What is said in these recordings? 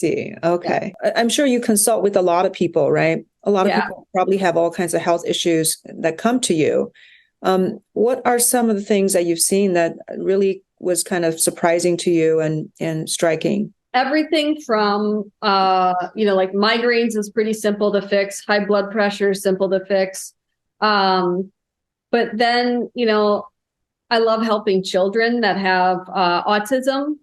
See. Okay. I'm sure you consult with a lot of people, right? A lot of Yeah. people probably have all kinds of health issues that come to you. What are some of the things that you've seen that really was kind of surprising to you and striking? Everything from, like migraines is pretty simple to fix. High blood pressure is simple to fix. But then, I love helping children that have autism,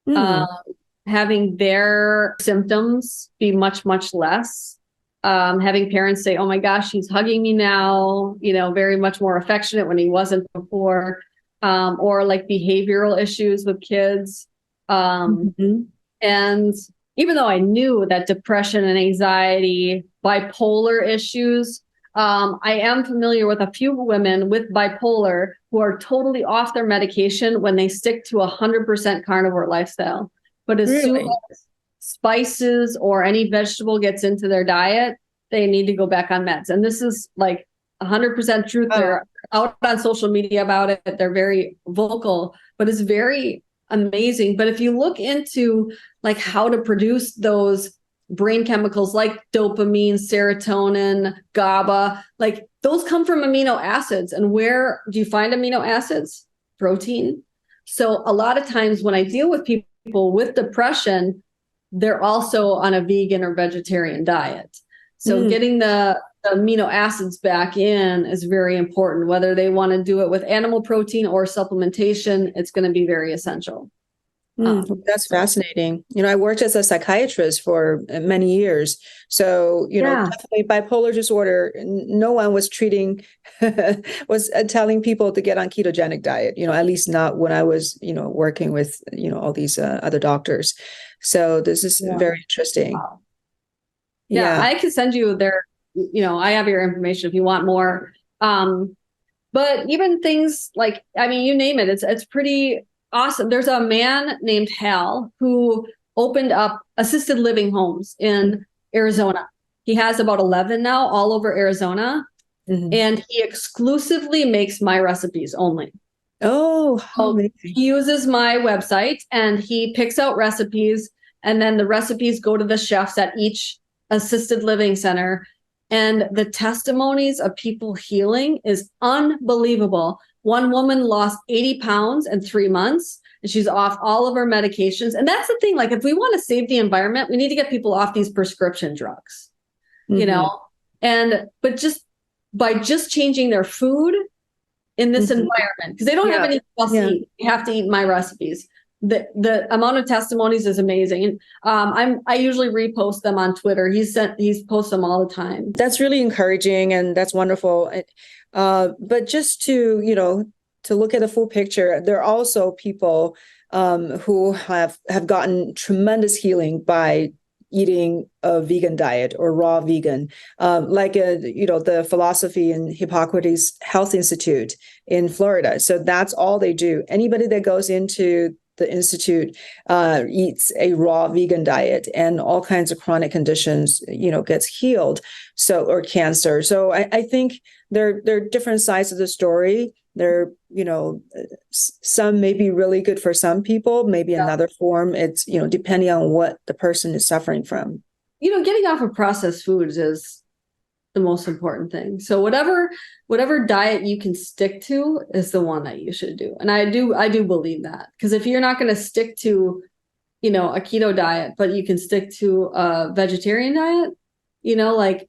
uh, Hmm. having their symptoms be much, much less. Having parents say, oh my gosh, he's hugging me now, very much more affectionate when he wasn't before. Or like behavioral issues with kids. Hmm. And even though I knew that depression and anxiety, bipolar issues, I am familiar with a few women with bipolar who are totally off their medication when they stick to 100% carnivore lifestyle. But as soon Really? as spices or any vegetable gets into their diet, they need to go back on meds. And this is like 100% truth. Oh, They're out on social media about it. They're very vocal, but it's very amazing. But if you look into like how to produce those brain chemicals like dopamine, serotonin, GABA, like those come from amino acids. And where do you find amino acids? Protein. So a lot of times when I deal with people with depression, they're also on a vegan or vegetarian diet. So mm. getting the amino acids back in is very important. Whether they want to do it with animal protein or supplementation, it's going to be very essential. That's So fascinating. I worked as a psychiatrist for many years. So, yeah, definitely bipolar disorder, no one was treating, was telling people to get on ketogenic diet, at least not when I was, working with, all these other doctors. So this is yeah, very interesting. wow. Yeah, Yeah. I can send you their, I have your information if you want more. But even things like, I mean, you name it, it's pretty awesome. There's a man named Hal who opened up assisted living homes in Arizona. He has about 11 now all over Arizona, Mhm. and he exclusively makes my recipes only. Oh, how So amazing. he uses my website and he picks out recipes, and then the recipes go to the chefs at each assisted living center. And the testimonies of people healing is unbelievable. One woman lost 80 pounds in 3 months, and she's off all of her medications. And that's the thing, like, if we want to save the environment, we need to get people off these prescription drugs, you Hmm. know? And, but just by just changing their food in this Hmm. environment, because they don't have Yeah. anything else to Yeah. eat. They have to eat my recipes. The amount of testimonies is amazing. And I usually repost them on Twitter. He's posts them all the time. That's really encouraging and that's wonderful. But just to look at the full picture, there are also people who have gotten tremendous healing by eating a vegan diet or raw vegan, like the philosophy in Hippocrates Health Institute in Florida. So that's all they do. Anybody that goes into the institute eats a raw vegan diet, and all kinds of chronic conditions, gets healed. So, or cancer. So I think there are different sides of the story. There, some may be really good for some people, maybe Yeah. another form. It's, depending on what the person is suffering from. Getting off of processed foods is the most important thing. So whatever diet you can stick to is the one that you should do. And I do believe that, because if you're not going to stick to, a keto diet, but you can stick to a vegetarian diet, like